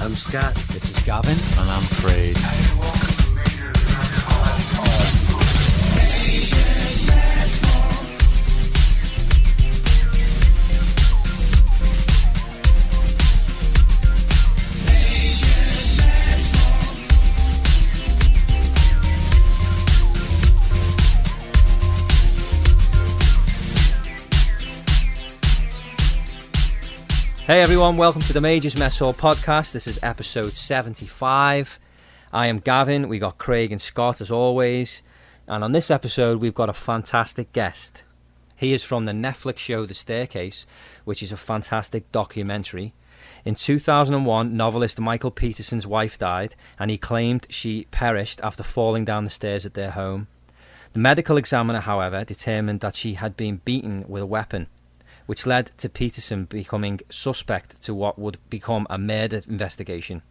I'm Scott. This is Gavin. And I'm Craig. Hey everyone, welcome to the Majors Mess Hall podcast. This is episode 75. I am Gavin, we got Craig and Scott as always. And on this episode we've got a fantastic guest. He is from the Netflix show The Staicase, which is a fantastic documentary. In 2001, novelist Michael Peterson's wife died, and he claimed she perished after falling down the stairs at their home. The medical examiner, however, determined that she had been beaten with a weapon, which led to Peterson becoming suspect to what would become a murder investigation.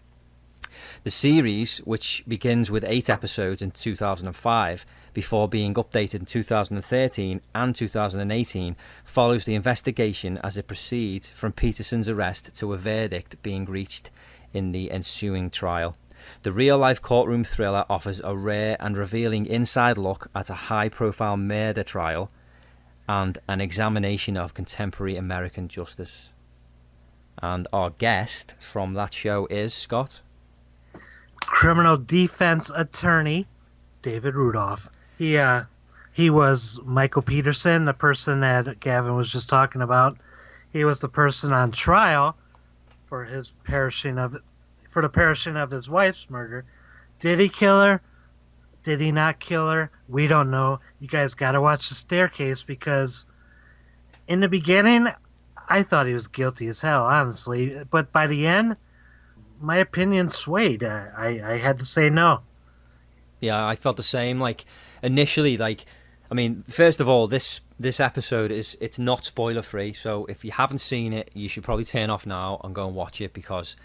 The series, which begins with 8 episodes in 2005, before being updated in 2013 and 2018, follows the investigation as it proceeds from Peterson's arrest to a verdict being reached in the ensuing trial. The real-life courtroom thriller offers a rare and revealing inside look at a high-profile murder trial and an examination of contemporary American justice. And our guest from that show is, Scott? Criminal defense attorney, David Rudolf. He was Michael Peterson, the person that Gavin was just talking about. He was the person on trial for the perishing of his wife's murder. Did he kill her? Did he not kill her? We don't know. You guys got to watch The Staicase, because in the beginning, I thought he was guilty as hell, honestly. But by the end, my opinion swayed. I had to say no. Yeah, I felt the same. Initially, first of all, this episode it's not spoiler free. So if you haven't seen it, you should probably turn off now and go and watch it, because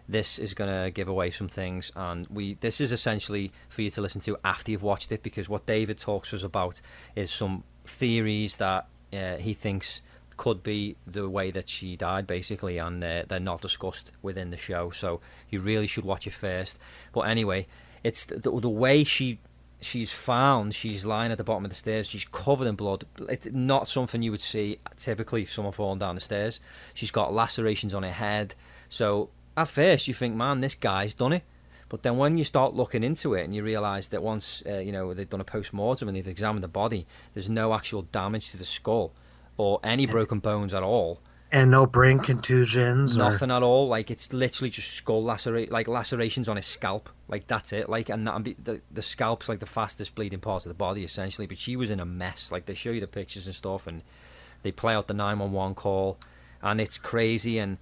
this is going to give away some things, and this is essentially for you to listen to after you've watched it, because what David talks to us about is some theories that he thinks could be the way that she died, basically, and they're not discussed within the show, so you really should watch it first. But anyway, it's the way she's found. She's lying at the bottom of the stairs. She's covered in blood. It's not something you would see typically if someone falling down the stairs. She's got lacerations on her head, so at first you think, man, this guy's done it. But then when you start looking into it and you realise that once they've done a post-mortem and they've examined the body, there's no actual damage to the skull or any broken bones at all. And no brain contusions. Nothing at all. It's literally just skull lacerations on his scalp. That's it. The scalp's the fastest bleeding part of the body, essentially. But she was in a mess. They show you the pictures and stuff, and they play out the 911 call, and it's crazy, and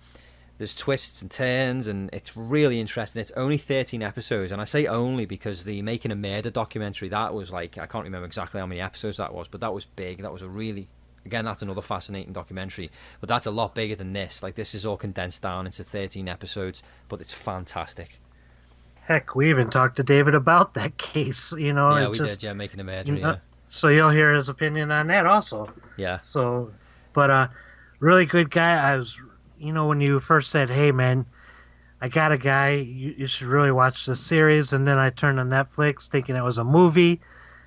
there's twists and turns, and it's really interesting. It's only 13 episodes, and I say only because the Making a Murder documentary, that was I can't remember exactly how many episodes that was, but that was big. That was again, that's another fascinating documentary, but that's a lot bigger than this. This is all condensed down into 13 episodes, but it's fantastic. Heck, we even talked to David about that case, Yeah, we did, Making a Murder, yeah. So you'll hear his opinion on that also. Yeah. So, but really good guy. I was, when you first said, hey, man, I got a guy, you should really watch this series, and then I turned on Netflix thinking it was a movie,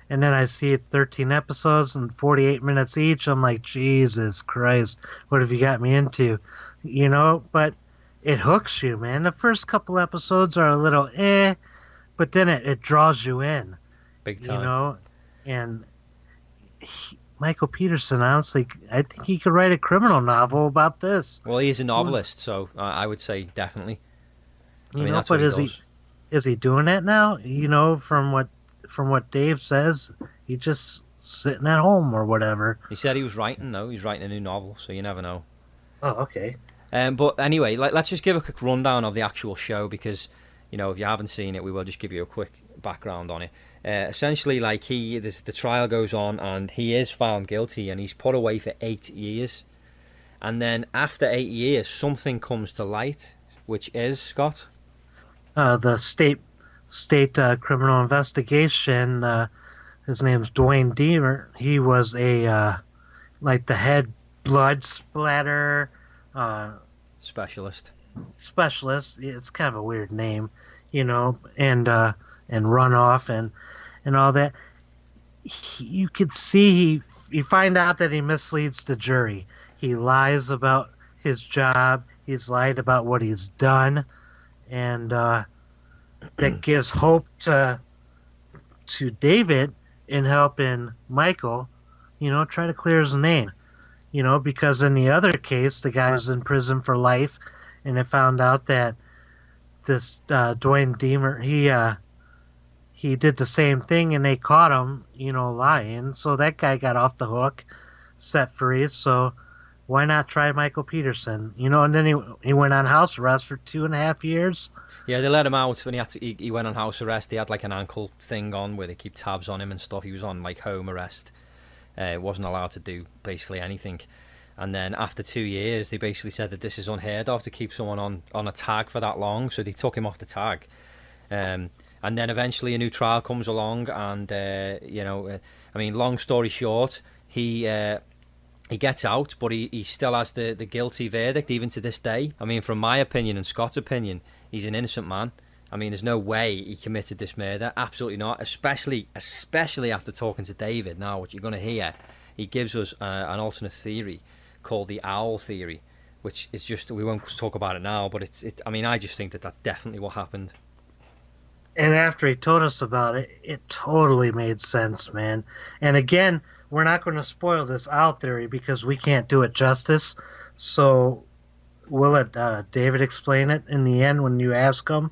and then I see it's 13 episodes and 48 minutes each. I'm like, Jesus Christ, what have you got me into? But it hooks you, man. The first couple episodes are a little but then it draws you in. Big time. And Michael Peterson, honestly, I think he could write a criminal novel about this. Well, he's a novelist, so I would say definitely. That's but what he does. Is he doing that now? From what Dave says, he's just sitting at home or whatever. He said he was writing, though. He's writing a new novel, so you never know. Oh, okay. But anyway, let's just give a quick rundown of the actual show, because, if you haven't seen it, we will just give you a quick background on it. Essentially, the trial goes on, and he is found guilty, and he's put away for 8 years. And then after 8 years, something comes to light, which is, Scott? The state criminal investigation. His name's Dwayne Deamer. He was the head blood splatter specialist. specialist. It's kind of a weird name, and runoff and all that. You could see you find out that he misleads the jury. He lies about his job. He's lied about what he's done, and that gives hope to David in helping Michael, try to clear his name. Because in the other case, the guy was in prison for life, and it found out that this Dwayne Deemer, he did the same thing, and they caught him, lying. So that guy got off the hook, set free. So why not try Michael Peterson? And then he went on house arrest for 2.5 years. Yeah, they let him out when he went on house arrest. They had like an ankle thing on where they keep tabs on him and stuff. He was on like home arrest. Wasn't allowed to do basically anything. And then after 2 years, they basically said that this is unheard of to keep someone on a tag for that long. So they took him off the tag. And then eventually a new trial comes along, and long story short, he gets out, but he still has the guilty verdict even to this day. I mean, from my opinion and Scott's opinion, he's an innocent man. I mean, there's no way he committed this murder. Absolutely not. Especially after talking to David. Now, what you're going to hear, he gives us an alternate theory called the owl theory, which is just, we won't talk about it now, but I just think that that's definitely what happened. And after he told us about it, it totally made sense, man. And again, we're not going to spoil this owl theory because we can't do it justice. So we'll let David explain it in the end when you ask him.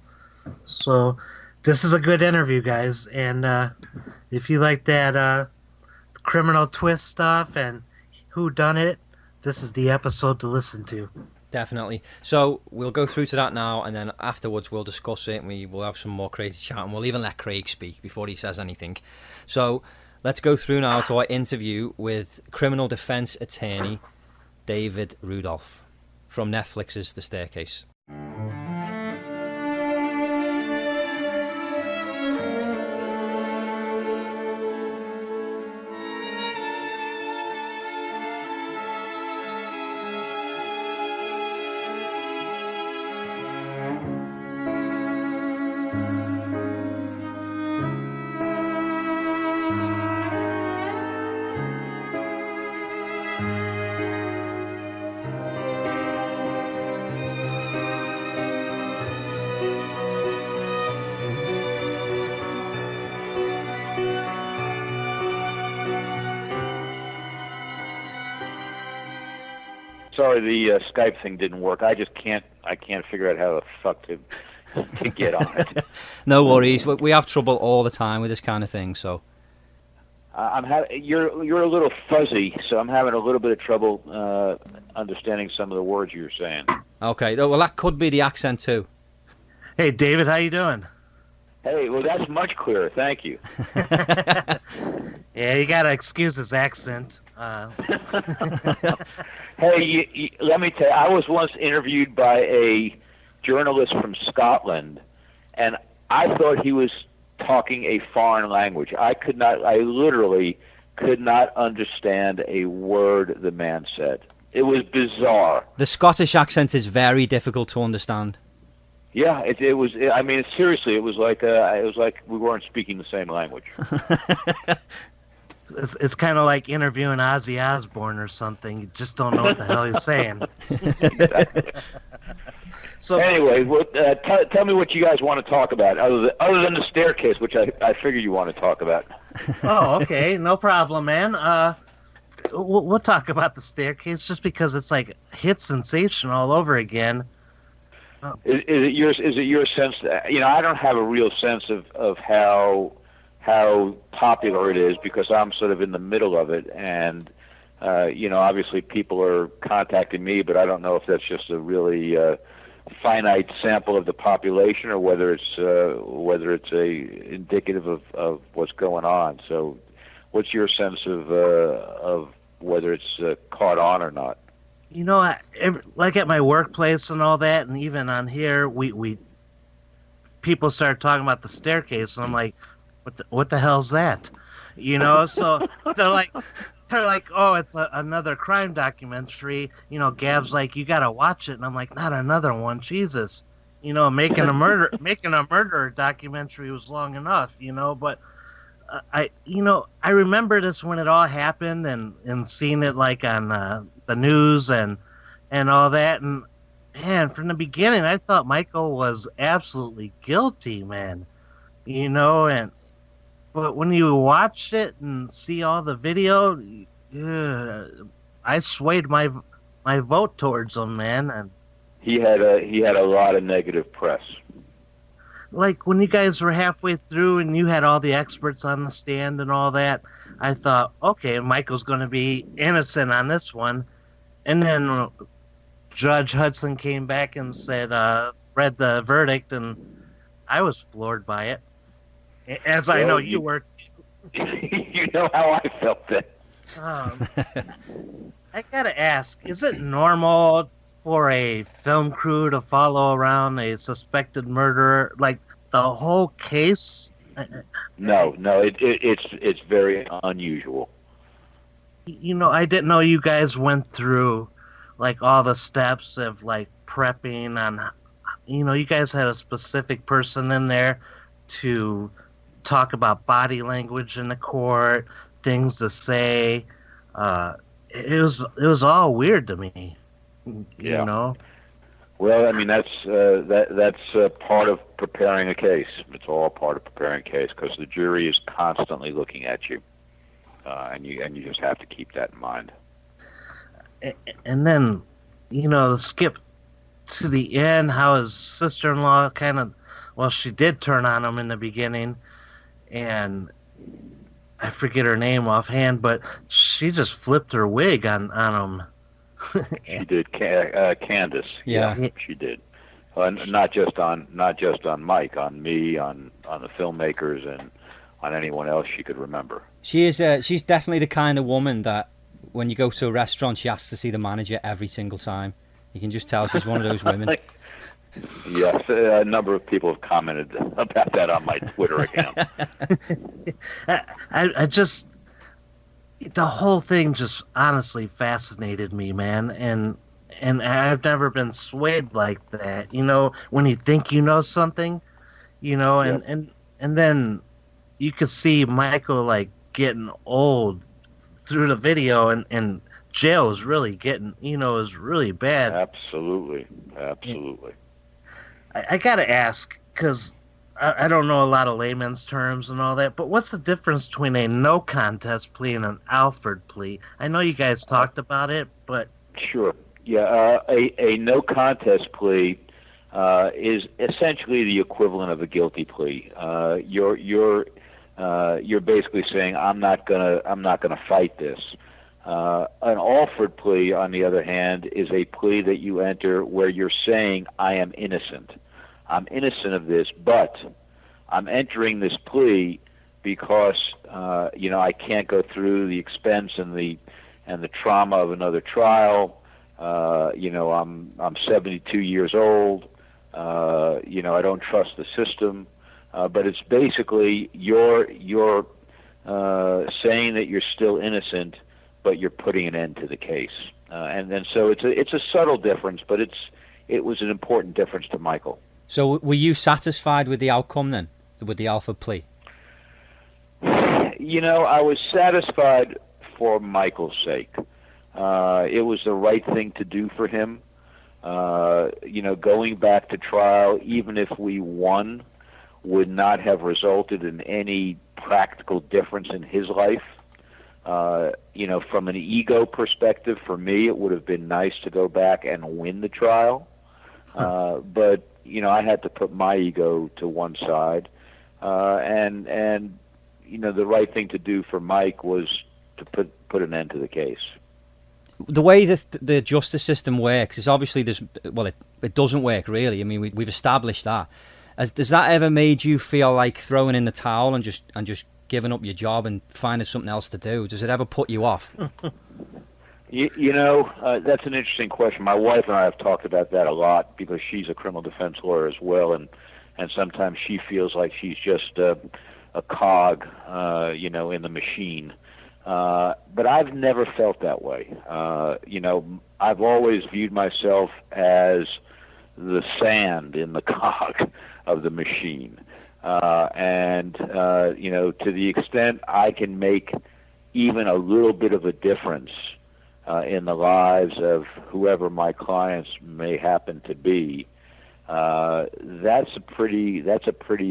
So this is a good interview, guys. And if you like that criminal twist stuff and who done it, this is the episode to listen to. Definitely. So we'll go through to that now, and then afterwards we'll discuss it, and we will have some more crazy chat, and we'll even let Craig speak before he says anything. So let's go through now to our interview with criminal defense attorney David Rudolf from Netflix's The Staircase. Sorry, the Skype thing didn't work. I can't figure out how the fuck to get on it. No worries. We have trouble all the time with this kind of thing, so. You're a little fuzzy, so I'm having a little bit of trouble understanding some of the words you're saying. Okay, well that could be the accent too. Hey, David, how you doing? Hey, well that's much clearer. Thank you. Yeah, you gotta excuse his accent. Hey, let me tell you, I was once interviewed by a journalist from Scotland, and I thought he was talking a foreign language. I literally could not understand a word the man said. It was bizarre. The Scottish accent is very difficult to understand. Yeah, it was. I mean, seriously, it was like we weren't speaking the same language. It's kind of like interviewing Ozzy Osbourne or something. You just don't know what the hell he's saying. Exactly. So anyway, tell me what you guys want to talk about, other than the staircase, which I figure you want to talk about. Oh, okay, no problem, man. We'll talk about the staircase just because it's like hit sensation all over again. Oh. Is it your sense that, I don't have a real sense of how popular it is because I'm sort of in the middle of it, and obviously people are contacting me, but I don't know if that's just a really finite sample of the population or whether it's indicative of what's going on. So, what's your sense of whether it's caught on or not? Like at my workplace and all that, and even on here, we people start talking about the staircase, and I'm like, what the hell's that? So they're like, they're like, oh, it's another crime documentary. Gav's like, you gotta watch it, and I'm like, not another one, Jesus. Making a murder documentary was long enough, but I remember this when it all happened, and seeing it like on the news and all that, and man, from the beginning, I thought Michael was absolutely guilty, man. And but when you watch it and see all the video, I swayed my vote towards him, man. And he had a lot of negative press. like when you guys were halfway through and you had all the experts on the stand and all that, I thought, okay, Michael's going to be innocent on this one. And then Judge Hudson came back and said, read the verdict, and I was floored by it. As I know you were. You know how I felt that. I gotta ask, is it normal for a film crew to follow around a suspected murderer, like the whole case? No, it's very unusual. I didn't know you guys went through like all the steps of like prepping on. You guys had a specific person in there to talk about body language in the court, things to say. It was all weird to me. Yeah. Well, I mean that's part of preparing a case. It's all part of preparing a case because the jury is constantly looking at you, and you just have to keep that in mind. And then, skip to the end, how his sister-in-law she did turn on him in the beginning, and I forget her name offhand, but she just flipped her wig on him. She did, Candace. Yeah, she did. Not just on Mike, on me, on the filmmakers, and on anyone else she could remember. She's definitely the kind of woman that when you go to a restaurant, she asks to see the manager every single time. You can just tell she's one of those women. Yes, a number of people have commented about that on my Twitter account. I just, the whole thing just honestly fascinated me, man, and I've never been swayed like that. When you think you know something, and then you could see Michael like getting old through the video, and jail is really getting, is really bad. Absolutely. I gotta ask, because I don't know a lot of layman's terms and all that, but what's the difference between a no contest plea and an Alford plea? I know you guys talked about it, but sure, yeah, a no contest plea is essentially the equivalent of a guilty plea. You're basically saying I'm not gonna fight this. An Alford plea, on the other hand, is a plea that you enter where you're saying I am innocent. I'm innocent of this, but I'm entering this plea because I can't go through the expense and the trauma of another trial. I'm 72 years old. I don't trust the system. But it's basically you're saying that you're still innocent, but you're putting an end to the case. And then so it's a subtle difference, but it was an important difference to Michael. So were you satisfied with the outcome then, with the Alford plea? I was satisfied for Michael's sake. It was the right thing to do for him. Going back to trial, even if we won, would not have resulted in any practical difference in his life. From an ego perspective, for me, it would have been nice to go back and win the trial. But I had to put my ego to one side, and the right thing to do for Mike was to put an end to the case. The way that the justice system works is obviously it doesn't work really. I mean, we've established that. Does that ever made you feel like throwing in the towel and just giving up your job and finding something else to do? Does it ever put you off? That's an interesting question. My wife and I have talked about that a lot because she's a criminal defense lawyer as well, and sometimes she feels like she's just a cog, in the machine. But I've never felt that way. I've always viewed myself as the sand in the cog of the machine. To the extent I can make even a little bit of a difference in the lives of whoever my clients may happen to be, that's a pretty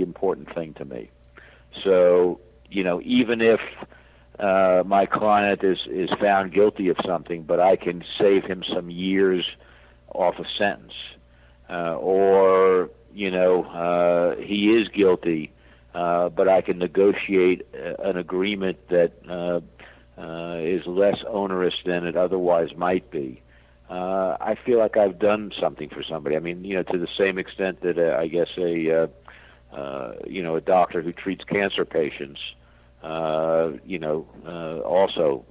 important thing to me. So, even if my client is found guilty of something, but I can save him some years off a sentence, or he is guilty, but I can negotiate an agreement that is less onerous than it otherwise might be. I feel like I've done something for somebody. I mean, to the same extent that I guess a doctor who treats cancer patients, also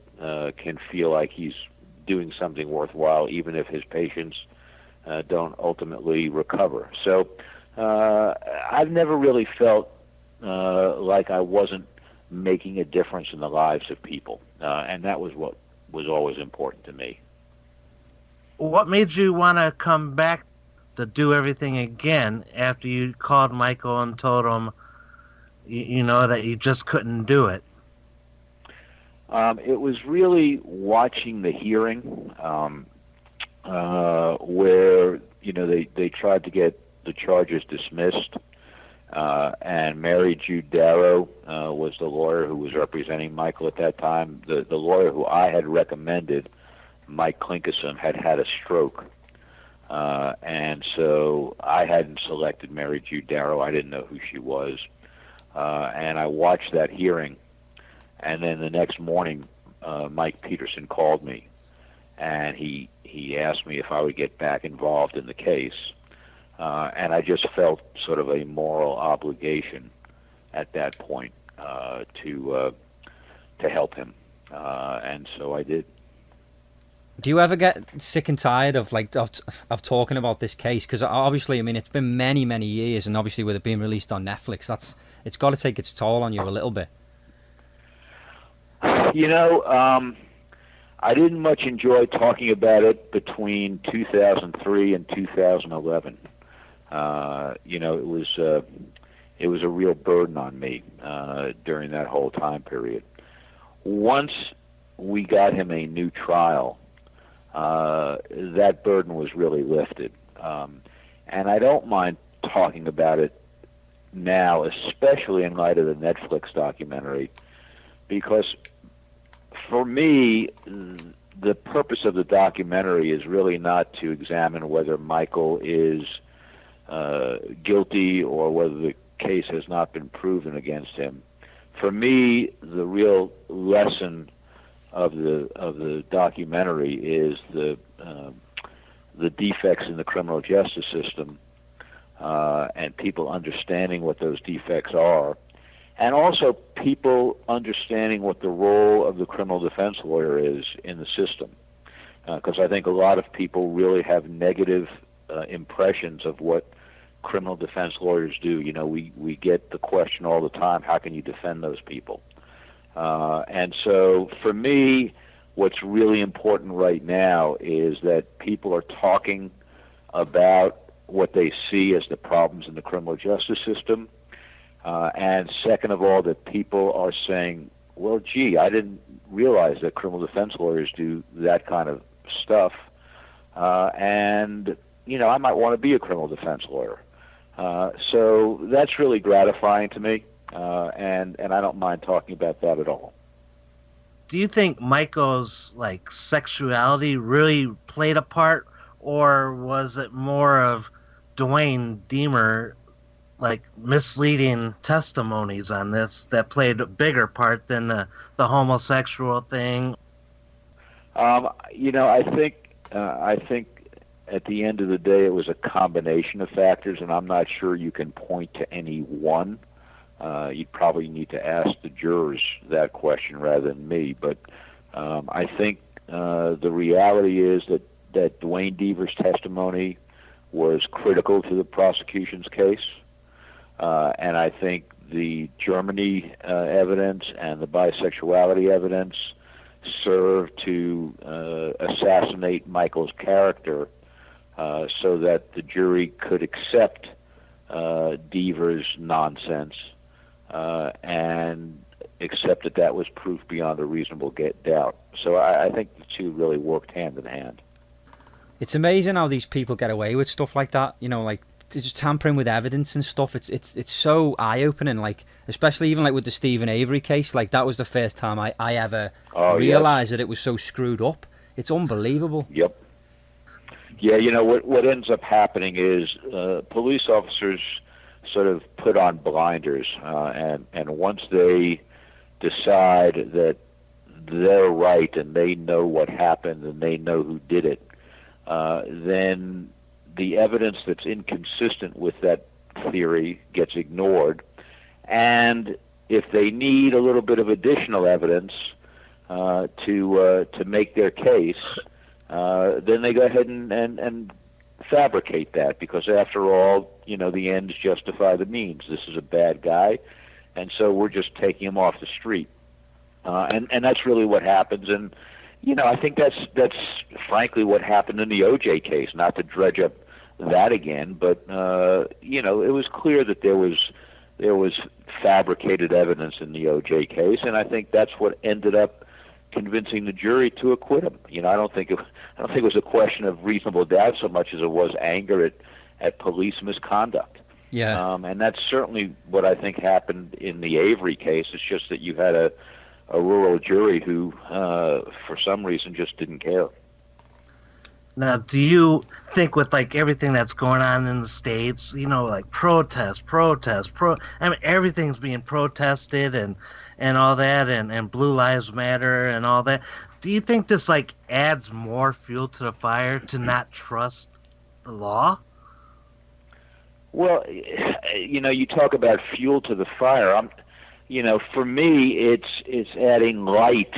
can feel like he's doing something worthwhile, even if his patients don't ultimately recover. So I've never really felt like I wasn't making a difference in the lives of people, and that was what was always important to me. What made you want to come back to do everything again after you called Michael and told him, that you just couldn't do it? It was really watching the hearing where, they tried to get the charges dismissed, and Mary Jude Darrow was the lawyer who was representing Michael at that time. The lawyer who I had recommended, Mike Klinkison, had had a stroke. And so I hadn't selected Mary Jude Darrow. I didn't know who she was. And I watched that hearing. And then the next morning, Mike Peterson called me, and he asked me if I would get back involved in the case. And I just felt sort of a moral obligation at that point to help him. And so I did. Do you ever get sick and tired of of talking about this case? Because obviously, I mean, it's been many, many years, and obviously with it being released on Netflix, it's got to take its toll on you a little bit. I didn't much enjoy talking about it between 2003 and 2011. It was a real burden on me during that whole time period. Once we got him a new trial, that burden was really lifted. And I don't mind talking about it now, especially in light of the Netflix documentary, because for me, the purpose of the documentary is really not to examine whether Michael is guilty or whether the case has not been proven against him. For me, the real lesson of the documentary is the defects in the criminal justice system, and people understanding what those defects are, and also people understanding what the role of the criminal defense lawyer is in the system. Because I think a lot of people really have negative impressions of what criminal defense lawyers do. We get the question all the time, how can you defend those people? And so for me, what's really important right now is that people are talking about what they see as the problems in the criminal justice system. And second of all, that people are saying, well, gee, I didn't realize that criminal defense lawyers do that kind of stuff. And, I might want to be a criminal defense lawyer. So that's really gratifying to me. And I don't mind talking about that at all. Do you think Michael's sexuality really played a part, or was it more of Dwayne Deamer misleading testimonies on this that played a bigger part than the homosexual thing? I think at the end of the day, it was a combination of factors, and I'm not sure you can point to any one. You'd probably need to ask the jurors that question rather than me. But I think the reality is that Dwayne Deaver's testimony was critical to the prosecution's case. And I think the Germany evidence and the bisexuality evidence served to assassinate Michael's character so that the jury could accept Deaver's nonsense and accept that was proof beyond a reasonable doubt. So I think the two really worked hand in hand. It's amazing how these people get away with stuff like that. You know, like just tampering with evidence and stuff. It's so eye-opening. Like, especially even like with the Stephen Avery case. Like, that was the first time I ever realized that it was so screwed up. It's unbelievable. Yep. Yeah, you know what ends up happening is police officers sort of put on blinders, and once they decide that they're right and they know what happened and they know who did it, then the evidence that's inconsistent with that theory gets ignored. And if they need a little bit of additional evidence to make their case, then they go ahead and fabricate that, because after all, you know, the ends justify the means. This is a bad guy, and so we're just taking him off the street. And that's really what happens. And you know, I think that's frankly what happened in the O.J. case. Not to dredge up that again, but you know, it was clear that there was fabricated evidence in the O.J. case, and I think that's what ended up convincing the jury to acquit him. You know, I don't think it was a question of reasonable doubt so much as it was anger at police misconduct. Yeah. And that's certainly what I think happened in the Avery case. It's just that you had a rural jury who, for some reason, just didn't care. Now, do you think with like everything that's going on in the States, you know, like I mean, everything's being protested and all that, and Blue Lives Matter and all that. Do you think this like adds more fuel to the fire to not trust the law? Well, you know, you talk about fuel to the fire. You know, for me, it's adding light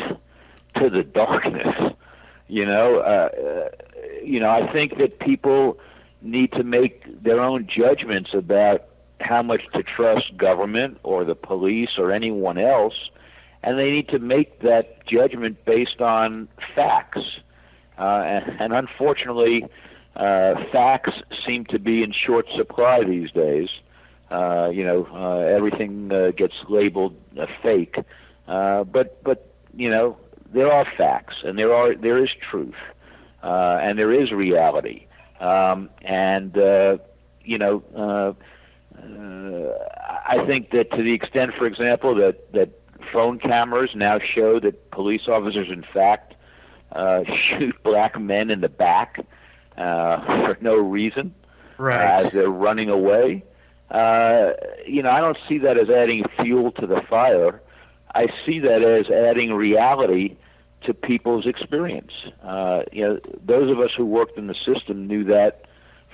to the darkness. You know, I think that people need to make their own judgments about how much to trust government or the police or anyone else, and they need to make that judgment based on facts. And unfortunately, facts seem to be in short supply these days. Everything gets labeled fake, but you know, there are facts, and there is truth, and there is reality, I think that to the extent, for example, that phone cameras now show that police officers, in fact, shoot black men in the back for no reason, right, as they're running away. I don't see that as adding fuel to the fire. I see that as adding reality to people's experience. Those of us who worked in the system knew that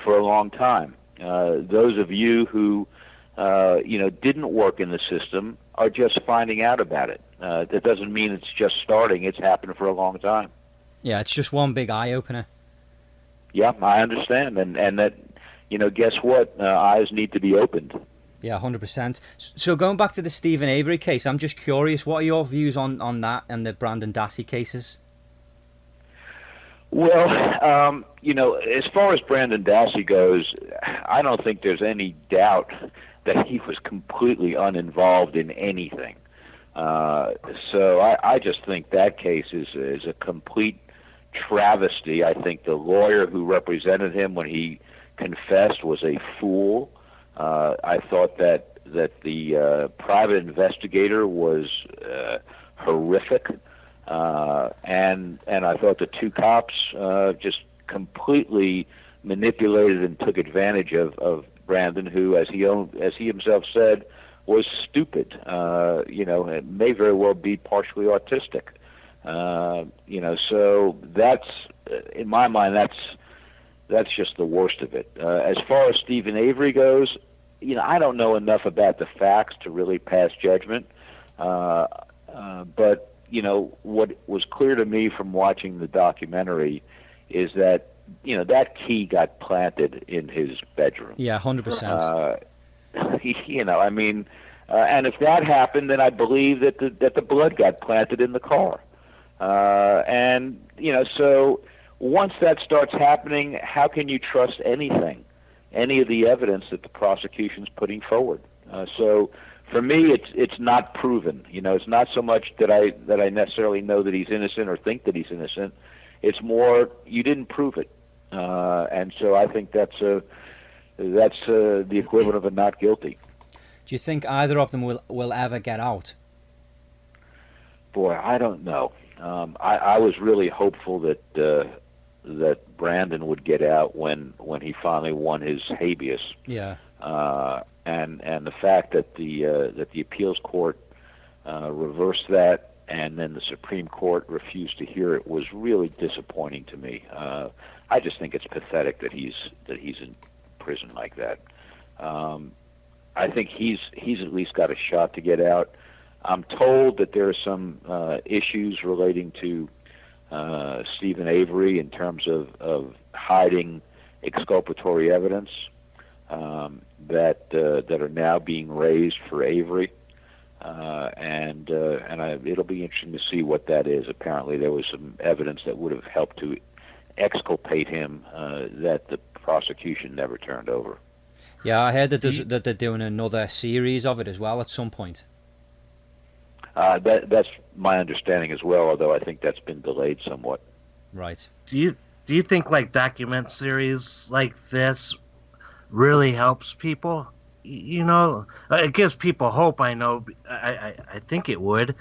for a long time. Those of you who, didn't work in the system are just finding out about it. That doesn't mean it's just starting. It's happened for a long time. Yeah, it's just one big eye-opener. Yeah, I understand. And that, guess what? Eyes need to be opened. Yeah, 100%. So going back to the Stephen Avery case, I'm just curious, what are your views on that and the Brandon Dassey cases? Well, as far as Brandon Dassey goes, I don't think there's any doubt that he was completely uninvolved in anything. So I just think that case is a complete travesty. I think the lawyer who represented him when he confessed was a fool. I thought that the private investigator was horrific, and I thought the two cops just completely manipulated and took advantage of Brandon, who, as he himself said, was stupid. It may very well be partially autistic. So that's, in my mind, that's just the worst of it. As far as Stephen Avery goes, I don't know enough about the facts to really pass judgment. But what was clear to me from watching the documentary is that that key got planted in his bedroom. Yeah, 100%. And if that happened, then I believe that the blood got planted in the car. And so once that starts happening, how can you trust anything, any of the evidence that the prosecution's putting forward? So for me, it's not proven. It's not so much that I necessarily know that he's innocent or think that he's innocent. It's more you didn't prove it, and so I think that's the equivalent of a not guilty. Do you think either of them will ever get out? Boy, I don't know. I was really hopeful that Brandon would get out when he finally won his habeas. Yeah. And the fact that the appeals court reversed that, and then the Supreme Court refused to hear it, was really disappointing to me. I just think it's pathetic that he's in prison like that. I think he's at least got a shot to get out. I'm told that there are some issues relating to Stephen Avery in terms of hiding exculpatory evidence that are now being raised for Avery, and it'll be interesting to see what that is. Apparently, there was some evidence that would have helped to exculpate him that the prosecution never turned over. Yeah, I heard that they're doing another series of it as well at some point. That's my understanding as well, although I think that's been delayed somewhat. Right. Do you think like document series like this really helps people? It gives people hope. I know. I think it would.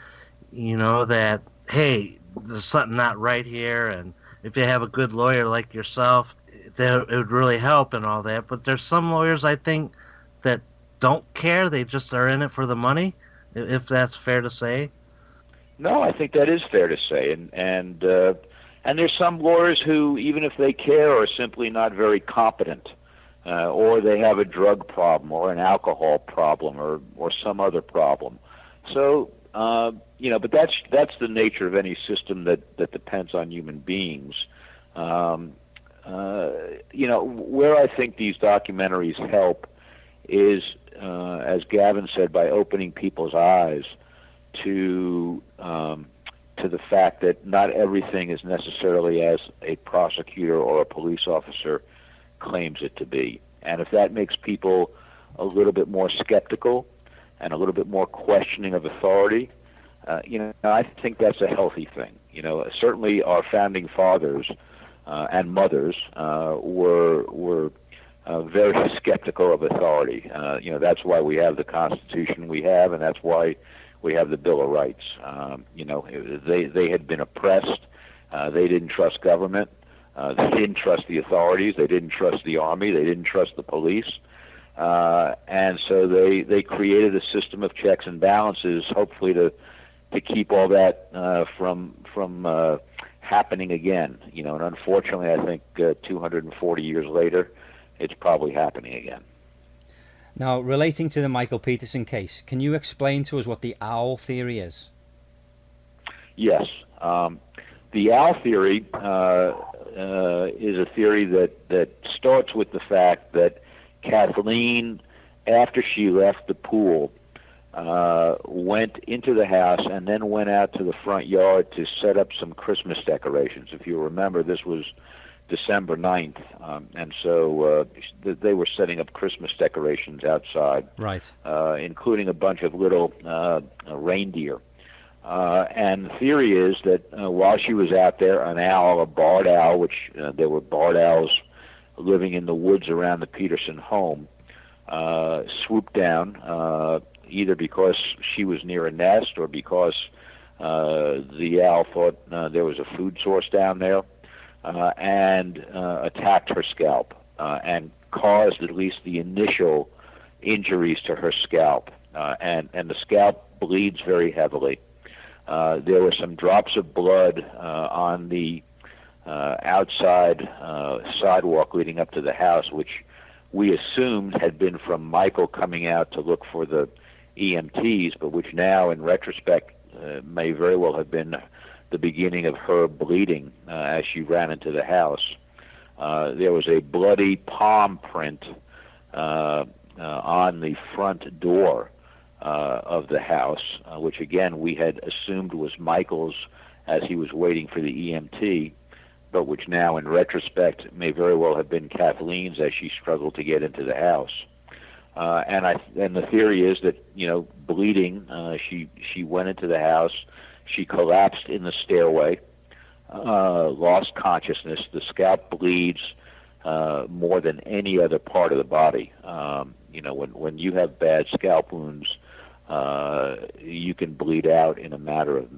That hey, there's something not right here, and if you have a good lawyer like yourself, that it would really help and all that. But there's some lawyers I think that don't care. They just are in it for the money. If that's fair to say. No, I think that is fair to say, and there's some lawyers who, even if they care, are simply not very competent, or they have a drug problem, or an alcohol problem, or some other problem. So but that's the nature of any system that depends on human beings. Where I think these documentaries help is, as Gavin said, by opening people's eyes to the fact that not everything is necessarily as a prosecutor or a police officer claims it to be. And if that makes people a little bit more skeptical and a little bit more questioning of authority, I think that's a healthy thing. Certainly our founding fathers and mothers were very skeptical of authority. That's why we have the Constitution we have, and that's why we have the Bill of Rights. They had been oppressed. They didn't trust government. They didn't trust the authorities. They didn't trust the army. They didn't trust the police. And so they created a system of checks and balances, hopefully to keep all that from happening again. And unfortunately, I think 240 years later, it's probably happening again. Now, relating to the Michael Peterson case, can you explain to us what the owl theory is? Yes. The owl theory is a theory that starts with the fact that Kathleen, after she left the pool, went into the house and then went out to the front yard to set up some Christmas decorations. If you remember, this was December 9th, and so they were setting up Christmas decorations outside, right? Including a bunch of little reindeer. And the theory is that while she was out there, an owl, a barred owl, which there were barred owls living in the woods around the Peterson home, swooped down, either because she was near a nest or because the owl thought there was a food source down there, and attacked her scalp and caused at least the initial injuries to her scalp. And the scalp bleeds very heavily. There were some drops of blood on the outside sidewalk leading up to the house, which we assumed had been from Michael coming out to look for the EMTs, but which now, in retrospect, may very well have been the beginning of her bleeding as she ran into the house. There was a bloody palm print on the front door of the house, which again we had assumed was Michael's as he was waiting for the EMT, but which now in retrospect may very well have been Kathleen's as she struggled to get into the house. And the theory is that, bleeding, she went into the house, she collapsed in the stairway, lost consciousness. The scalp bleeds more than any other part of the body. When you have bad scalp wounds, you can bleed out in a matter of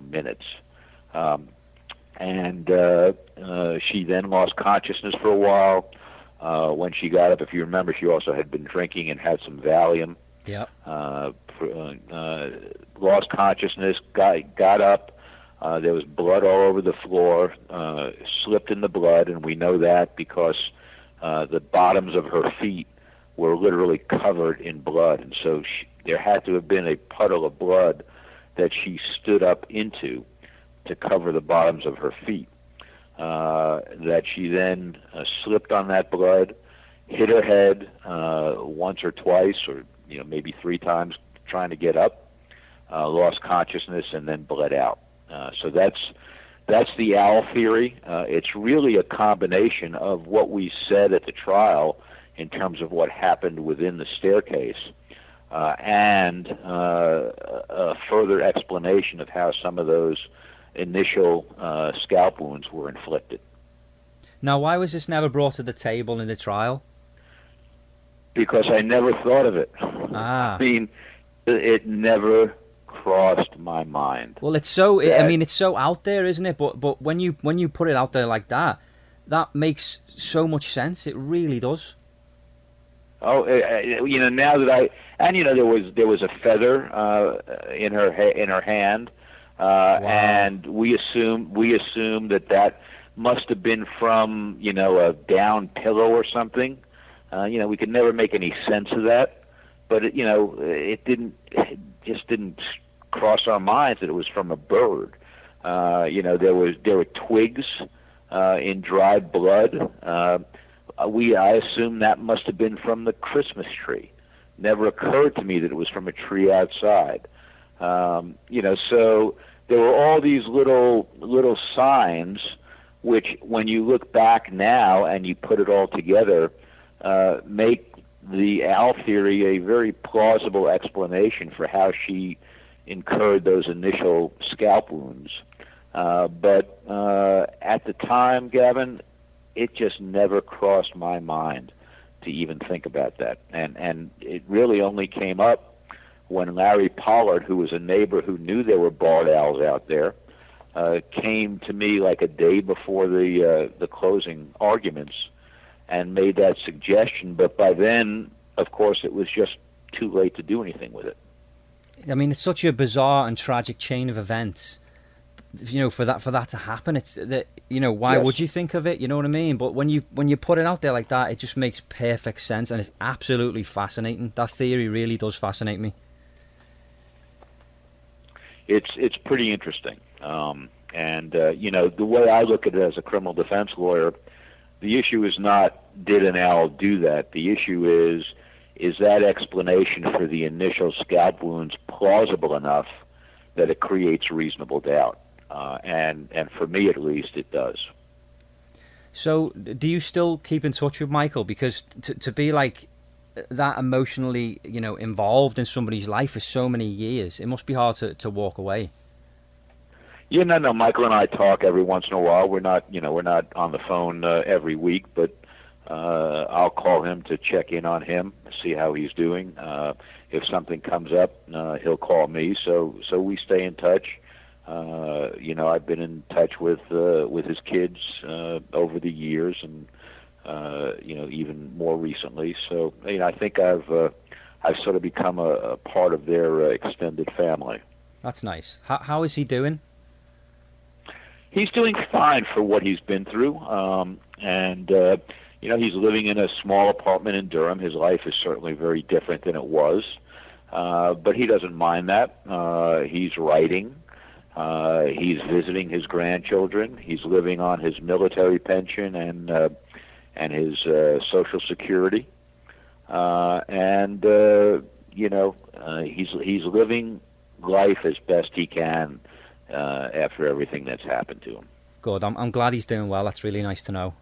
minutes. And she then lost consciousness for a while. When she got up, if you remember, she also had been drinking and had some Valium. Yeah. Lost consciousness, got up. There was blood all over the floor, slipped in the blood, and we know that because the bottoms of her feet were literally covered in blood. And so there had to have been a puddle of blood that she stood up into to cover the bottoms of her feet. That she then slipped on that blood, hit her head once or twice, or maybe 3 times trying to get up, lost consciousness, and then bled out. So that's the owl theory. It's really a combination of what we said at the trial in terms of what happened within the staircase, and a further explanation of how some of those initial scalp wounds were inflicted. Now, why was this never brought to the table in the trial? Because I never thought of it. I mean, it never crossed my mind. Well, it's so. It's so out there, isn't it? But when you put it out there like that, that makes so much sense. It really does. Oh, now that there was a feather in her hand. Wow. And we assume that must have been from a down pillow or something. We could never make any sense of that, but it just didn't cross our minds that it was from a bird. There were twigs in dried blood. I assume that must have been from the Christmas tree. Never occurred to me that it was from a tree outside. So there were all these little signs which, when you look back now and you put it all together, make the owl theory a very plausible explanation for how she incurred those initial scalp wounds. But at the time, Gavin, it just never crossed my mind to even think about that. And it really only came up when Larry Pollard, who was a neighbor who knew there were barred owls out there, came to me like a day before the closing arguments and made that suggestion. But by then, of course, it was just too late to do anything with it. I mean, it's such a bizarre and tragic chain of events. For that to happen, it's that why Yes. would you think of it? You know what I mean? But when you put it out there like that, it just makes perfect sense, and it's absolutely fascinating. That theory really does fascinate me. It's pretty interesting. The way I look at it as a criminal defense lawyer, the issue is not did an owl do that. The issue is that explanation for the initial scalp wounds plausible enough that it creates reasonable doubt. And for me, at least, it does. So, do you still keep in touch with Michael? Because to be like that emotionally, involved in somebody's life for so many years, it must be hard to walk away. Yeah, no. Michael and I talk every once in a while. We're not on the phone every week, but I'll call him to check in on him, see how he's doing. If something comes up, he'll call me. So we stay in touch. I've been in touch with his kids over the years, and even more recently. So I think I've sort of become a part of their extended family. That's nice. How is he doing? He's doing fine for what he's been through, and he's living in a small apartment in Durham. His life is certainly very different than it was, but he doesn't mind that. He's writing. He's visiting his grandchildren. He's living on his military pension and his Social Security. he's living life as best he can after everything that's happened to him. Good. I'm glad he's doing well. That's really nice to know.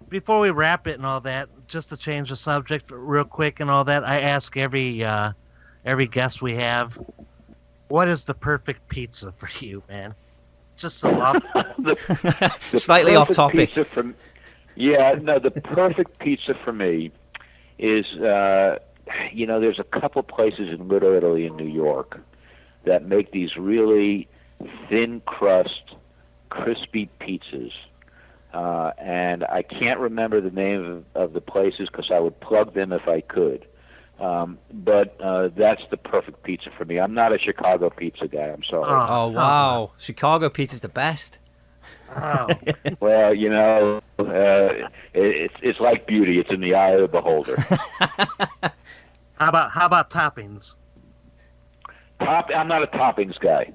Before we wrap it and all that, just to change the subject real quick and all that, I ask every guest we have, what is the perfect pizza for you, man? Just so off. the Slightly off topic. The perfect pizza for me is, there's a couple places in Little Italy in New York that make these really thin crust, crispy pizzas. And I can't remember the name of the places because I would plug them if I could. But that's the perfect pizza for me. I'm not a Chicago pizza guy. I'm sorry. Oh wow, Chicago pizza's the best. Oh. Well, it's like beauty. It's in the eye of the beholder. How about toppings? I'm not a toppings guy.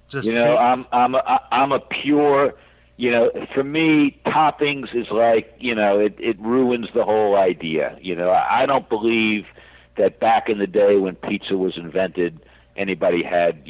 Just I'm a pure. For me, toppings is like, it ruins the whole idea. I don't believe that back in the day when pizza was invented, anybody had,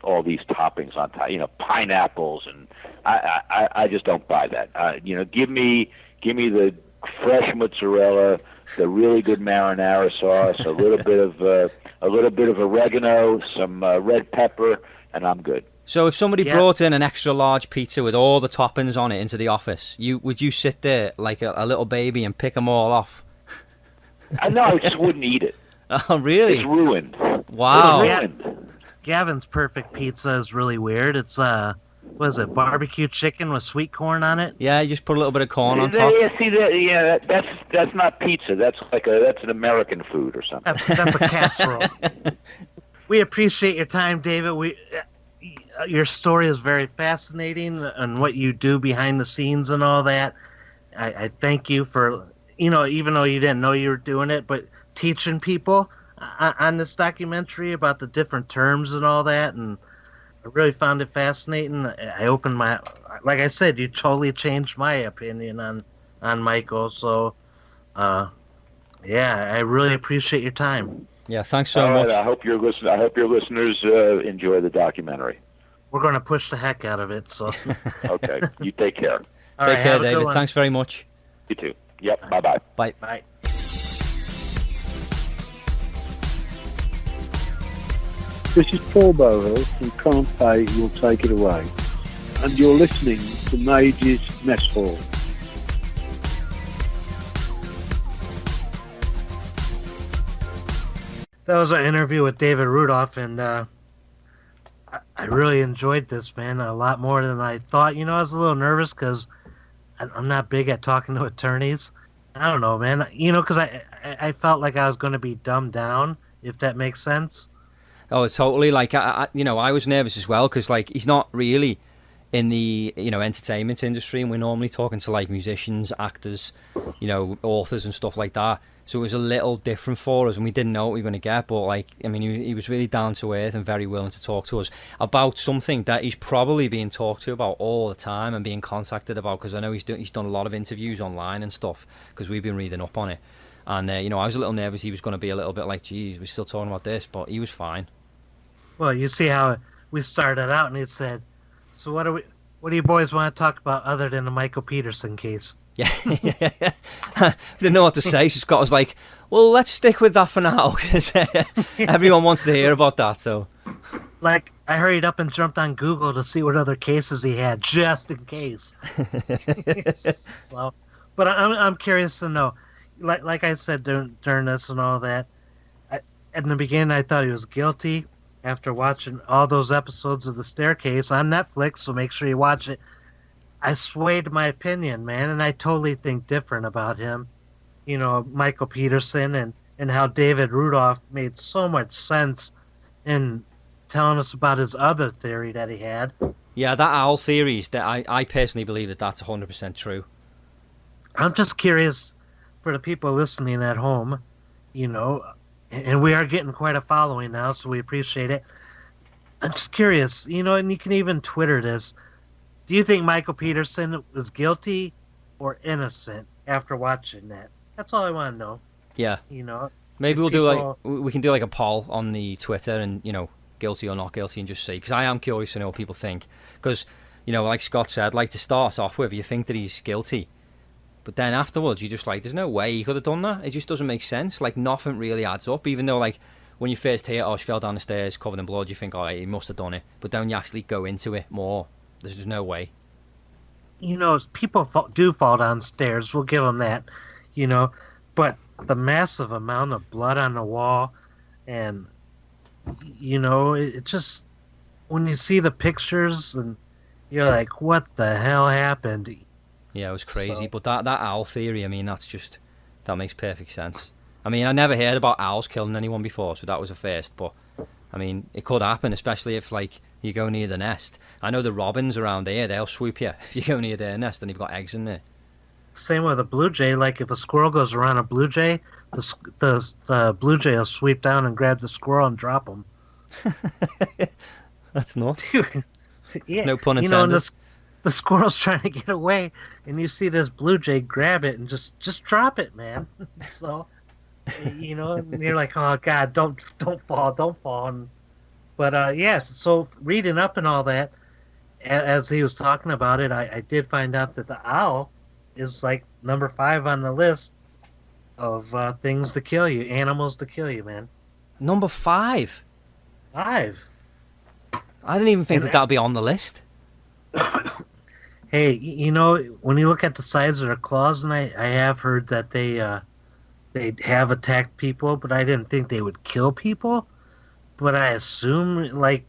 all these toppings on top, pineapples, and I just don't buy that. Give me the fresh mozzarella, the really good marinara sauce, a little bit of oregano, some red pepper, and I'm good. So if somebody brought in an extra large pizza with all the toppings on it into the office, would you sit there like a little baby and pick them all off? No, I just wouldn't eat it. Oh, really? It's ruined. Wow. It's ruined. Gavin's perfect pizza is really weird. It's what is it, barbecue chicken with sweet corn on it? Yeah, you just put a little bit of corn on top. Yeah, see that? That's not pizza. That's an American food or something. That's a casserole. We appreciate your time, David. Your story is very fascinating and what you do behind the scenes and all that. I thank you for, even though you didn't know you were doing it, but teaching people on this documentary about the different terms and all that. And I really found it fascinating. I opened like I said, you totally changed my opinion on Michael. So, I really appreciate your time. Yeah, thanks so much. I hope your listeners enjoy the documentary. We're going to push the heck out of it. So, okay, you take care. Take care, David. Thanks very much. You too. Yep. Bye-bye. Bye. Bye. This is Paul Bohill from Can't Pay Will Take It Away, and you're listening to Mage's Mess Hall. That was an interview with David Rudolf, and I really enjoyed this, man, a lot more than I thought. I was a little nervous because I'm not big at talking to attorneys. I don't know, man. Because I felt like I was going to be dumbed down, if that makes sense. Oh, totally. Like, I was nervous as well because, like, he's not really in the, entertainment industry, and we're normally talking to, like, musicians, actors, authors and stuff like that. So it was a little different for us, and we didn't know what we were going to get. But, like, I mean, he was really down to earth and very willing to talk to us about something that he's probably being talked to about all the time and being contacted about, because I know he's done a lot of interviews online and stuff because we've been reading up on it. And, I was a little nervous he was going to be a little bit like, geez, we're still talking about this, but he was fine. Well, you see how we started out, and he said, so what do you boys want to talk about other than the Michael Peterson case? Yeah. Didn't know what to say, so Scott was like, well, let's stick with that for now, because everyone wants to hear about that, so. Like, I hurried up and jumped on Google to see what other cases he had, just in case. So, but I'm curious to know, like I said during this and all that, in the beginning I thought he was guilty. After watching all those episodes of The Staircase on Netflix, so make sure you watch it, I swayed my opinion, man, and I totally think different about him. Michael Peterson and how David Rudolf made so much sense in telling us about his other theory that he had. Yeah, that owl theory, I personally believe that's 100% true. I'm just curious for the people listening at home, and we are getting quite a following now, so we appreciate it. I'm just curious, and you can even Twitter this. Do you think Michael Peterson was guilty or innocent after watching that? That's all I want to know. Yeah. Maybe we'll do like we can do like a poll on the Twitter and guilty or not guilty and just see, because I am curious to know what people think. Because like Scott said, like to start off with, you think that he's guilty, but then afterwards you're just like, there's no way he could have done that. It just doesn't make sense. Like nothing really adds up. Even though like when you first hear, oh, she fell down the stairs covered in blood, you think, oh, he must have done it. But then when you actually go into it more, there's just no way. People do fall downstairs. We'll give them that. But the massive amount of blood on the wall, and it just, when you see the pictures and you're like, what the hell happened? Yeah, it was crazy. But that owl theory, I mean, that makes perfect sense. I mean, I never heard about owls killing anyone before, so that was a first. But I mean, it could happen, especially if like you go near the nest. I know the robins around here, they'll swoop you if you go near their nest and you've got eggs in there. Same with a blue jay. Like if a squirrel goes around a blue jay, the blue jay will sweep down and grab the squirrel and drop him. That's nuts. Yeah. No pun intended. And the squirrel's trying to get away, and you see this blue jay grab it and just drop it, man. So, and you're like, oh God, don't fall. But yeah, so reading up and all that, as he was talking about it, I did find out that the owl is like number 5 on the list of things to kill you, animals to kill you, man. Number 5? 5. I didn't even think that would be on the list. Hey, when you look at the size of their claws, and I have heard that they have attacked people, but I didn't think they would kill people. But I assume, like,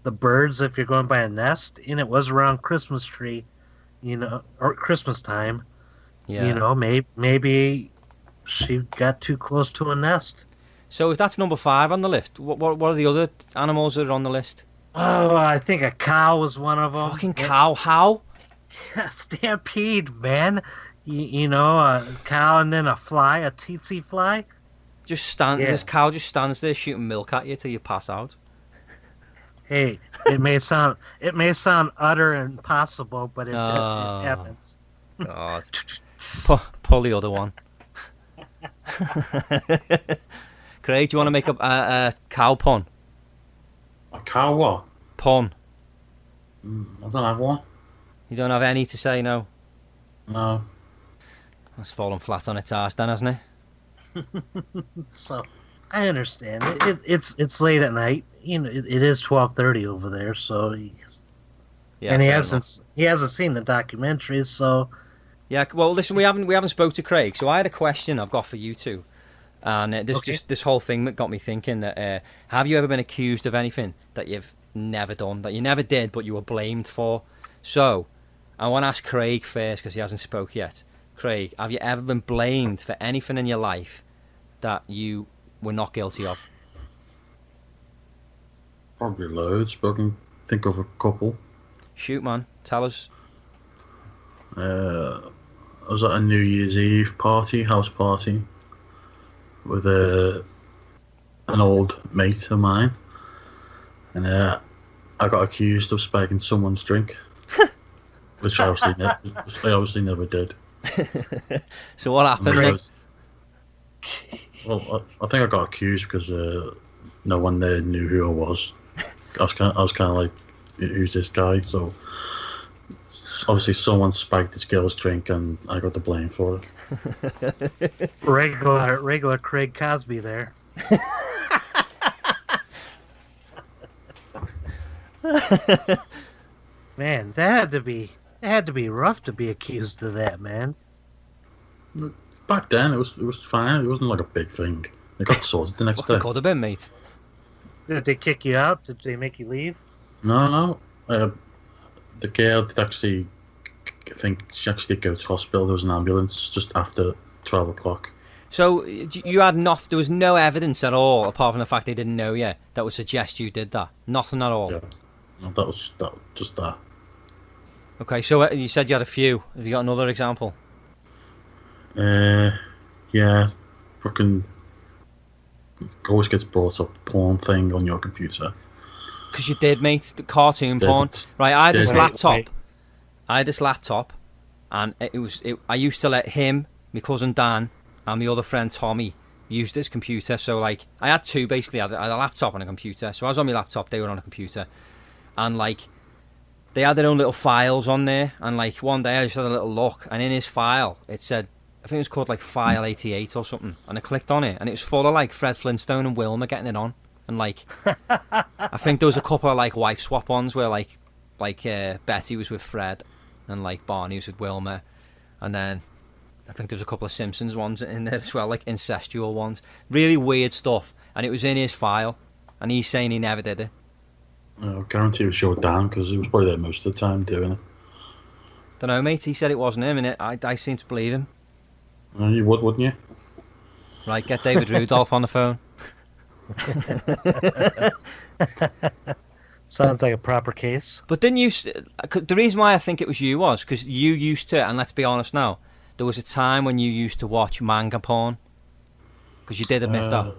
the birds, if you're going by a nest, and it was around Christmas tree, or Christmas time, yeah. Maybe she got too close to a nest. So if that's number 5 on the list, what are the other animals that are on the list? Oh, I think a cow was one of them. Fucking cow? How? Yeah, stampede, man. A cow and then a fly, a tsetse fly. This cow just stands there shooting milk at you till you pass out. Hey, it may sound utter impossible, but it happens. God. Pull the other one. Craig, do you want to make up a cow pun? A cow what? Pun. I don't have one. You don't have any to say, no? No. That's fallen flat on its arse then, hasn't it? So, I understand. It's late at night. It is 12:30 over there, so yeah, and he hasn't seen the documentary, so yeah. Well, listen, we haven't spoke to Craig, so I had a question I've got for you two, and this whole thing that got me thinking that have you ever been accused of anything that you've never done, that you never did but you were blamed for? So I want to ask Craig first because he hasn't spoke yet. Craig, have you ever been blamed for anything in your life that you were not guilty of? Probably loads, but I can think of a couple. Shoot, man. Tell us. I was at a New Year's Eve house party, with an old mate of mine, and I got accused of spiking someone's drink, which I obviously never did. So what happened, Nick? Well, I think I got accused because no one there knew who I was. I was kind of like, who's this guy? So obviously someone spiked this girl's drink, and I got the blame for it. regular Craig Cosby there. Man, that had to be rough to be accused of that, man. Back then, it was fine. It wasn't like a big thing. It got sorted the next day. It could have been, mate. Did they kick you out? Did they make you leave? No. The girl did actually, I think she actually did go to hospital. There was an ambulance just after 12 o'clock. So you had there was no evidence at all, apart from the fact they didn't know you, that would suggest you did that? Nothing at all? Yeah. No, that was just that. Okay, so you said you had a few. Have you got another example? Yeah. Fucking always gets brought up porn thing on your computer. Because you did, mate. The cartoon porn. Right, I had this laptop. I had this laptop, and I used to let him, my cousin Dan, and my other friend Tommy used his computer. So like, I had two basically. I had a laptop and a computer. So I was on my laptop, they were on a computer, and like, they had their own little files on there. And like one day I just had a little look, and in his file it said, I think it was called like File 88 or something, and I clicked on it, and it was full of like Fred Flintstone and Wilma getting it on, and like, I think there was a couple of like wife swap ones where like Betty was with Fred, and like Barney was with Wilma, and then I think there was a couple of Simpsons ones in there as well, like incestual ones, really weird stuff, and it was in his file, and he's saying he never did it. I guarantee it was shut down because he was probably there most of the time doing it. Don't know, mate. He said it wasn't him, and I seem to believe him. You would, wouldn't you? Right, get David Rudolf on the phone. Sounds like a proper case. But didn't you? The reason why I think it was you was because you used to, and let's be honest now, there was a time when you used to watch manga porn. Because you did admit that.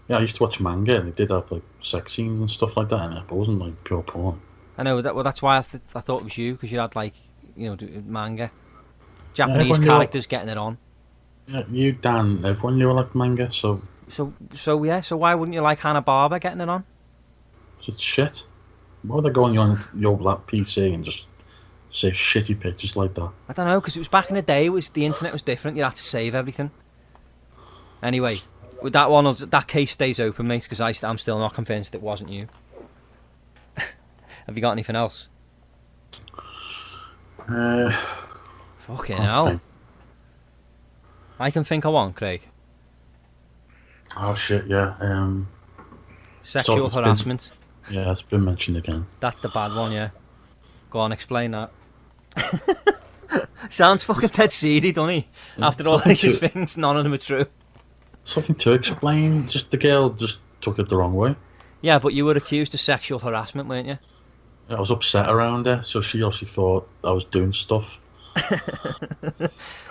Yeah, I used to watch manga, and they did have like sex scenes and stuff like that in it, but it wasn't like pure porn. I know, well, that's why I thought it was you, because you had like, you know, manga. Japanese characters getting it on. Yeah, you, Dan, everyone knew I liked manga, so yeah, so why wouldn't you like Hanna-Barbera getting it on? it's shit. Why would they go on your lap PC and just say shitty pictures like that? I don't know, because it was back in the day, the internet was different, you had to save everything. Anyway, with that one, that case stays open, mate, because I'm still not convinced it wasn't you. Have you got anything else? Fucking hell. I can think of one, Craig. Oh shit, yeah. Sexual harassment. Yeah, it's been mentioned again. That's the bad one, yeah. Go on, explain that. Sounds fucking dead seedy, doesn't he? After all these things, none of them are true. Something to explain. Just the girl just took it the wrong way. Yeah, but you were accused of sexual harassment, weren't you? I was upset around her, so she obviously thought I was doing stuff.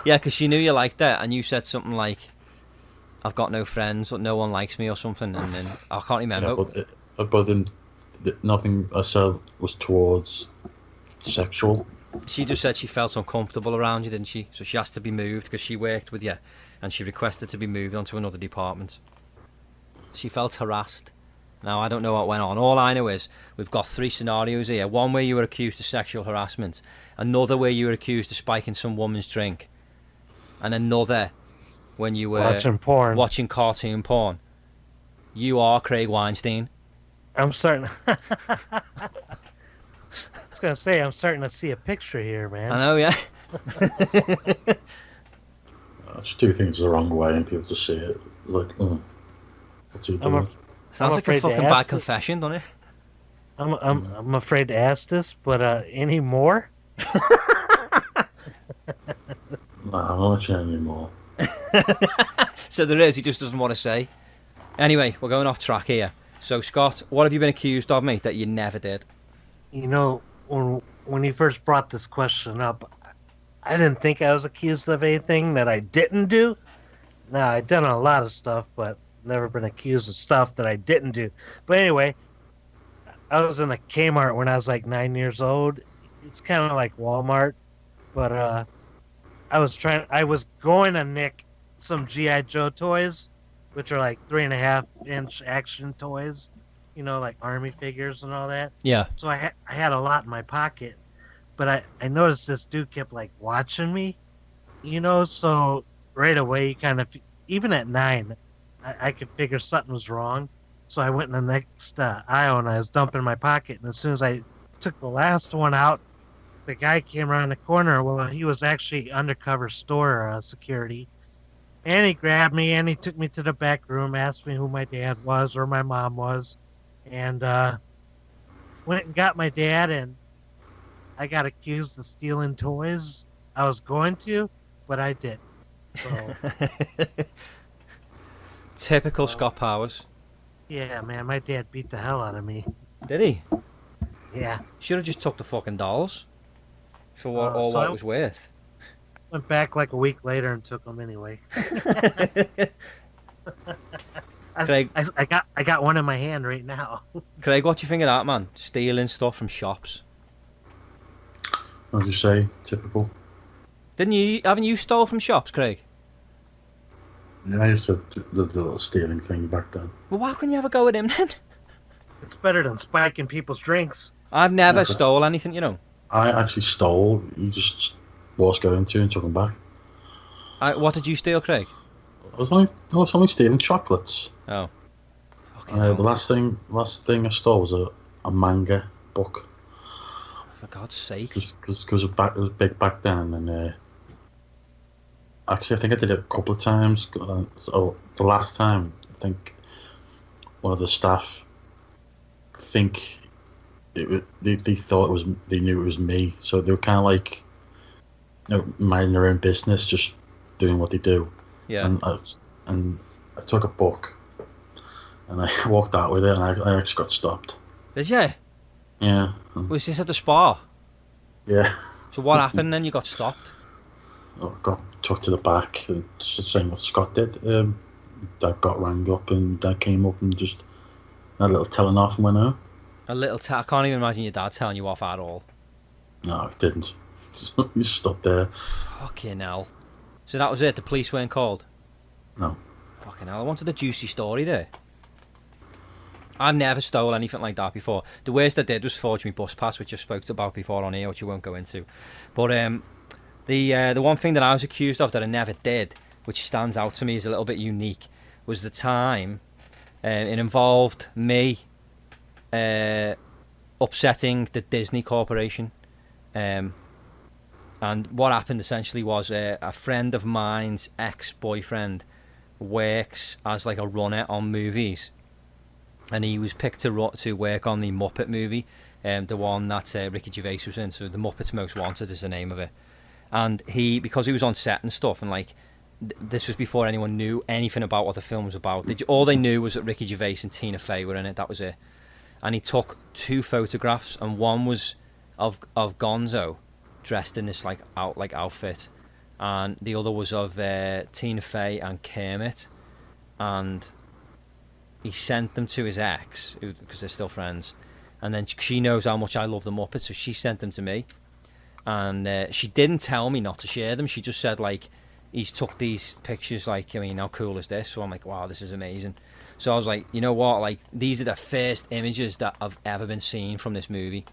Yeah, because she knew you liked it, and you said something like, I've got no friends, or no one likes me, or something, and then I can't remember. Yeah, but nothing I said was towards sexual. She just said she felt uncomfortable around you, didn't she? So she asked to be moved because she worked with you, and she requested to be moved onto another department. She felt harassed. Now, I don't know what went on. All I know is we've got 3 scenarios here. One where you were accused of sexual harassment, another where you were accused of spiking some woman's drink, and another when you were watching cartoon porn. You are Craig Weinstein. I'm starting. I was gonna say I'm starting to see a picture here, man. I know, yeah. I just do things the wrong way, and people just see it like, what's he doing? Sounds like a fucking bad confession, doesn't it? I'm afraid to ask this, but any more? Nah, I'm not watching anymore. So there is, he just doesn't want to say. Anyway, we're going off track here. So, Scott, what have you been accused of, mate, that you never did? You know, when you first brought this question up, I didn't think I was accused of anything that I didn't do. Now, I've done a lot of stuff, but never been accused of stuff that I didn't do. But anyway, I was in a Kmart when I was like 9 years old. It's kind of like Walmart, but I was going to nick some G.I. Joe toys, which are like 3.5-inch action toys, you know, like army figures and all that. Yeah. So I had a lot in my pocket, but I noticed this dude kept like watching me, you know, so right away you kind of, even at 9, I could figure something was wrong. So I went in the next aisle and I was dumping my pocket. And as soon as I took the last one out, the guy came around the corner. Well, he was actually undercover store security. And he grabbed me and he took me to the back room, asked me who my dad was or my mom was. And went and got my dad, and I got accused of stealing toys. I was going to, but I did. So... Typical Scott Powers. Yeah, man, my dad beat the hell out of me. Did he? Yeah. Should have just took the fucking dolls for what it was worth. Went back like a week later and took them anyway. Craig, I got one in my hand right now. Craig, what do you think of that, man? Stealing stuff from shops. As you say, typical. Haven't you stole from shops, Craig? Yeah, I used to do the little stealing thing back then. Well, why couldn't you have a go at him then? It's better than spiking people's drinks. I've never Yeah, 'cause stole anything, you know. I actually stole. You just was going to and took them back. What did you steal, Craig? I was only stealing chocolates. Oh. Fucking hell. The last thing I stole was a manga book. For God's sake. Because it was big back then, and then actually I think I did it a couple of times. So the last time, I think one of the staff they thought they knew it was me, so they were kind of like, you know, minding their own business, just doing what they do. Yeah. And I took a book, and I walked out with it, and I actually got stopped. Did you? Yeah. Was this at the spa? Yeah. So what happened then? You got stopped? I got took to the back. It's the same what Scott did. Dad got rang up, and Dad came up and just had a little telling off and went out. I can't even imagine your dad telling you off at all. No, he didn't. He stood there. Fucking hell. So that was it? The police weren't called? No. Fucking hell, I wanted a juicy story there. I've never stole anything like that before. The worst I did was forge my bus pass, which I spoke about before on here, which you won't go into. But the one thing that I was accused of that I never did, which stands out to me as a little bit unique, was the time it involved me upsetting the Disney Corporation. And what happened essentially was a friend of mine's ex-boyfriend works as like a runner on movies, and he was picked to work on the Muppet movie, the one that Ricky Gervais was in. So The Muppets Most Wanted is the name of it. And because he was on set and stuff, and like this was before anyone knew anything about what the film was about. All they knew was that Ricky Gervais and Tina Fey were in it. That was it. And he took 2 photographs, and one was of Gonzo dressed in this outfit, and the other was of Tina Fey and Kermit, and he sent them to his ex because they're still friends, and then she knows how much I love the Muppets, so she sent them to me, and she didn't tell me not to share them. She just said, like, he's took these pictures, like, I mean, how cool is this? So I'm like, wow, this is amazing. So I was like, you know what, like, these are the first images that I've ever been seen from this movie.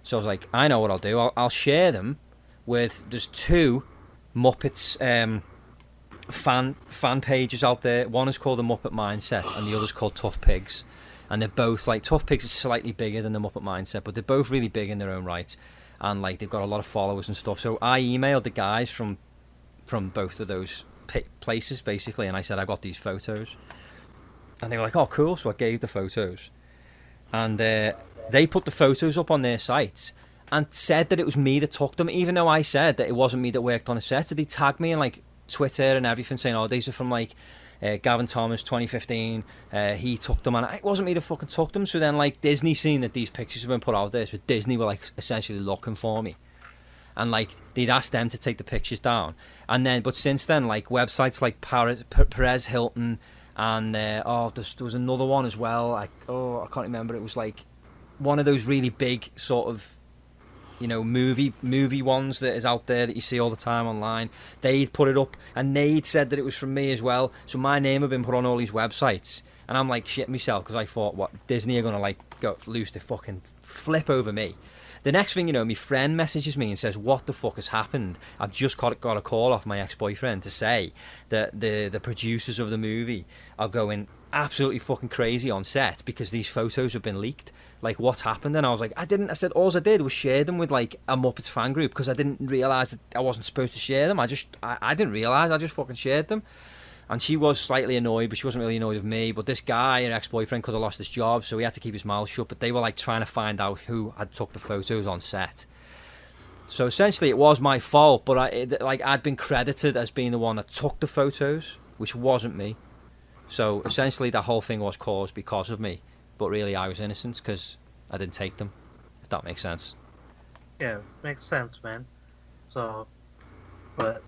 So I was like, I know what I'll do. I'll share them with, there's 2 Muppets fan pages out there. One is called The Muppet Mindset, and the other's called Tough Pigs. And they're both, like, Tough Pigs is slightly bigger than The Muppet Mindset, but they're both really big in their own right. And, like, they've got a lot of followers and stuff. So I emailed the guys from both of those places, basically, and I said, I got these photos. And they were like, oh, cool. So I gave the photos. And they put the photos up on their sites and said that it was me that took them, even though I said that it wasn't me that worked on a set. So they tagged me in, like, Twitter and everything, saying, oh, these are from, like, Gavin Thomas 2015. He took them, and it wasn't me that fucking took them. So then, like, Disney seen that these pictures have been put out there, so Disney were, like, essentially looking for me. And, like, they'd asked them to take the pictures down. And then, but since then, like, websites like Perez Hilton, and there was another one as well. I can't remember. It was like one of those really big sort of, you know, movie ones that is out there that you see all the time online. They'd put it up, and they'd said that it was from me as well. So my name had been put on all these websites, and I'm like shit myself, because I thought, what, Disney are gonna like go lose their fucking flip over me. The next thing you know, my friend messages me and says, what the fuck has happened? I've just got a call off my ex-boyfriend to say that the producers of the movie are going absolutely fucking crazy on set because these photos have been leaked. Like, what's happened? And I was like, I said, all I did was share them with, like, a Muppets fan group, because I didn't realise that I wasn't supposed to share them. I didn't realise, I just fucking shared them. And she was slightly annoyed, but she wasn't really annoyed with me. But this guy, her ex-boyfriend, could have lost his job, so he had to keep his mouth shut. But they were, like, trying to find out who had took the photos on set. So essentially, it was my fault, but I'd been credited as being the one that took the photos, which wasn't me. So essentially, that whole thing was caused because of me. But really, I was innocent because I didn't take them, if that makes sense. Yeah, makes sense, man. So, but...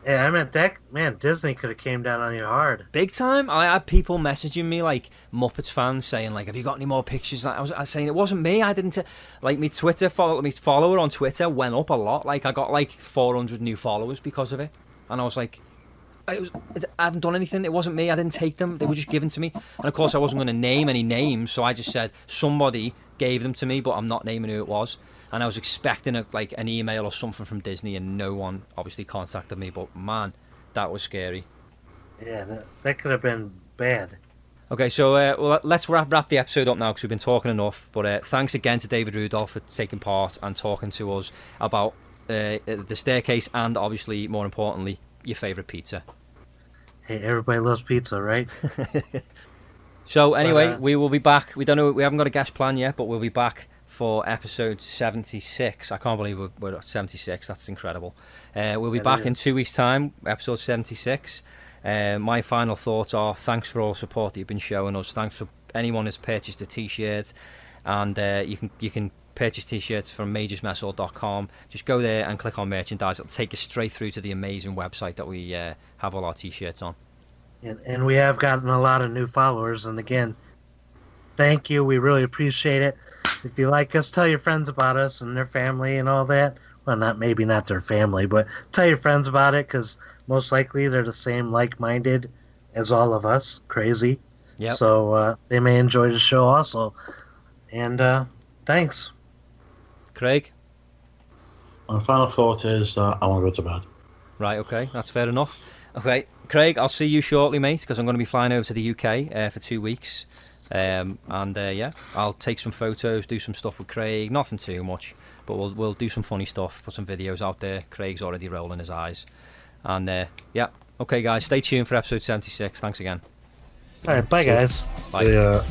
yeah, I mean, Disney could have came down on you hard. Big time. I had people messaging me, like, Muppets fans, saying, like, have you got any more pictures? I was saying, it wasn't me, I didn't... like, my follower on Twitter went up a lot. Like, I got, like, 400 new followers because of it. And I was like, I haven't done anything. It wasn't me. I didn't take them. They were just given to me. And of course, I wasn't going to name any names, so I just said somebody gave them to me, but I'm not naming who it was. And I was expecting an email or something from Disney, and no one obviously contacted me. But man, that was scary. Yeah, that could have been bad. Okay, so well, let's wrap the episode up now because we've been talking enough. But thanks again to David Rudolf for taking part and talking to us about the Staicase and, obviously, more importantly, your favourite pizza. Hey, everybody loves pizza, right? So anyway, we will be back. We don't know. We haven't got a guest plan yet, but we'll be back for episode 76. I can't believe we're at 76. That's incredible. We'll be back in 2 weeks' time, episode 76. My final thoughts are: thanks for all the support that you've been showing us. Thanks for anyone who's purchased a t-shirt, and you can purchase t-shirts from majorsmesshall.com. Just go there and click on merchandise. It'll take you straight through to the amazing website that we have all our t-shirts on. And we have gotten a lot of new followers, and again, thank you. We really appreciate it. If you like us, tell your friends about us and their family and all that. Well, maybe not their family, but tell your friends about it, because most likely they're the same like-minded as all of us, crazy. Yep. So they may enjoy the show also. And thanks. Craig? My final thought is that I want to go to bed. Right, okay, that's fair enough. Okay, Craig, I'll see you shortly, mate, because I'm going to be flying over to the UK for 2 weeks. Yeah, I'll take some photos, do some stuff with Craig, nothing too much, but we'll do some funny stuff, put some videos out there. Craig's already rolling his eyes. And yeah, okay guys, stay tuned for episode 76. Thanks again. All right, bye guys. Bye. See ya.